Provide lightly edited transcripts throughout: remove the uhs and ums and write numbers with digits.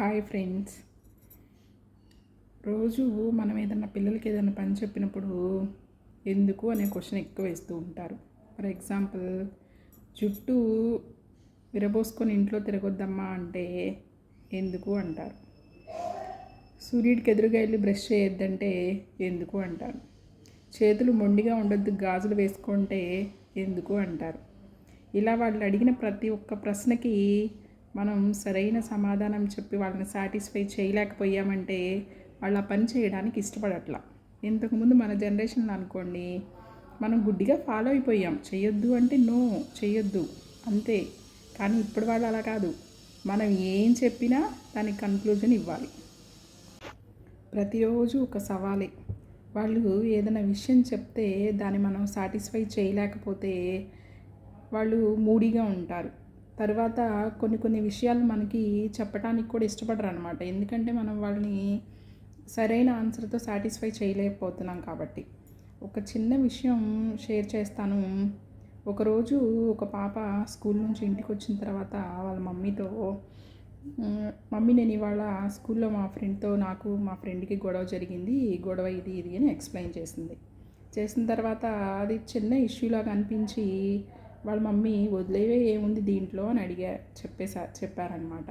Hi friends. రోజు మనం పిల్లలకి ఏదైనా పని చెప్పినప్పుడు ఎందుకు అనే క్వశ్చన్ ఎక్కువ వేస్తూ ఉంటారు. ఫర్ ఎగ్జాంపుల్, జుట్టు విరబోసుకొని ఇంట్లో తిరగొద్దమ్మా అంటే ఎందుకు అంటారు. సూర్యుడికి ఎదురుగా వెళ్ళి బ్రష్ చేయొద్దంటే ఎందుకు అంటారు. చేతులు మొండిగా ఉండొద్దు, గాజులు వేసుకుంటే ఎందుకు అంటారు. ఇలా వాళ్ళు అడిగిన ప్రతి ఒక్క ప్రశ్నకి మనం సరైన సమాధానం చెప్పి వాళ్ళని సాటిస్ఫై చేయలేకపోయామంటే వాళ్ళు ఆ పని చేయడానికి ఇష్టపడట్లా. ఇంతకుముందు మన జనరేషన్లో అనుకోండి, మనం గుడ్డిగా ఫాలో అయిపోయాం. చేయొద్దు అంటే నో, చేయొద్దు అంతే. కానీ ఇప్పుడు వాళ్ళు అలా కాదు. మనం ఏం చెప్పినా దానికి కన్క్లూజన్ ఇవ్వాలి. ప్రతిరోజు ఒక సవాలే. వాళ్ళు ఏదైనా విషయం చెప్తే దాన్ని మనం సాటిస్ఫై చేయలేకపోతే వాళ్ళు మూడీగా ఉంటారు. తర్వాత కొన్ని విషయాలు మనకి చెప్పడానికి కూడా ఇష్టపడరు అనమాట. ఎందుకంటే మనం వాళ్ళని సరైన ఆన్సర్తో సాటిస్ఫై చేయలేకపోతున్నాం కాబట్టి. ఒక చిన్న విషయం షేర్ చేస్తాను. ఒకరోజు ఒక పాప స్కూల్ నుంచి ఇంటికి వచ్చిన తర్వాత వాళ్ళ మమ్మీతో, మమ్మీ నేను ఇవాళ స్కూల్లో మా ఫ్రెండ్తో, నాకు మా ఫ్రెండ్కి గొడవ జరిగింది, గొడవ ఇది అని ఎక్స్ప్లెయిన్ చేసింది. చేసిన తర్వాత అది చిన్న ఇష్యూలాగా అనిపించి వాళ్ళ మమ్మీ వదిలేవే ఏముంది దీంట్లో అని చెప్పారనమాట.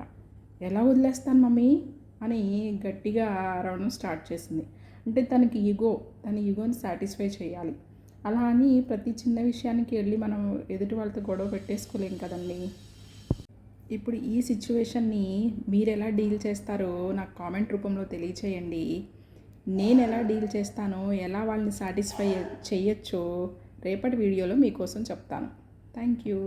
ఎలా వదిలేస్తాను మమ్మీ అని గట్టిగా అరవడం స్టార్ట్ చేసింది. అంటే తన ఈగోని సాటిస్ఫై చేయాలి. అలా అని ప్రతి చిన్న విషయానికి వెళ్ళి మనం ఎదుటి వాళ్ళతో గొడవ పెట్టేసుకోలేం కదండి. ఇప్పుడు ఈ సిచ్యువేషన్ని మీరు ఎలా డీల్ చేస్తారో నాకు కామెంట్ రూపంలో తెలియచేయండి. నేను ఎలా డీల్ చేస్తానో, ఎలా వాళ్ళని సాటిస్ఫై చేయొచ్చో రేపటి వీడియోలో మీకోసం చెప్తాను. Thank you.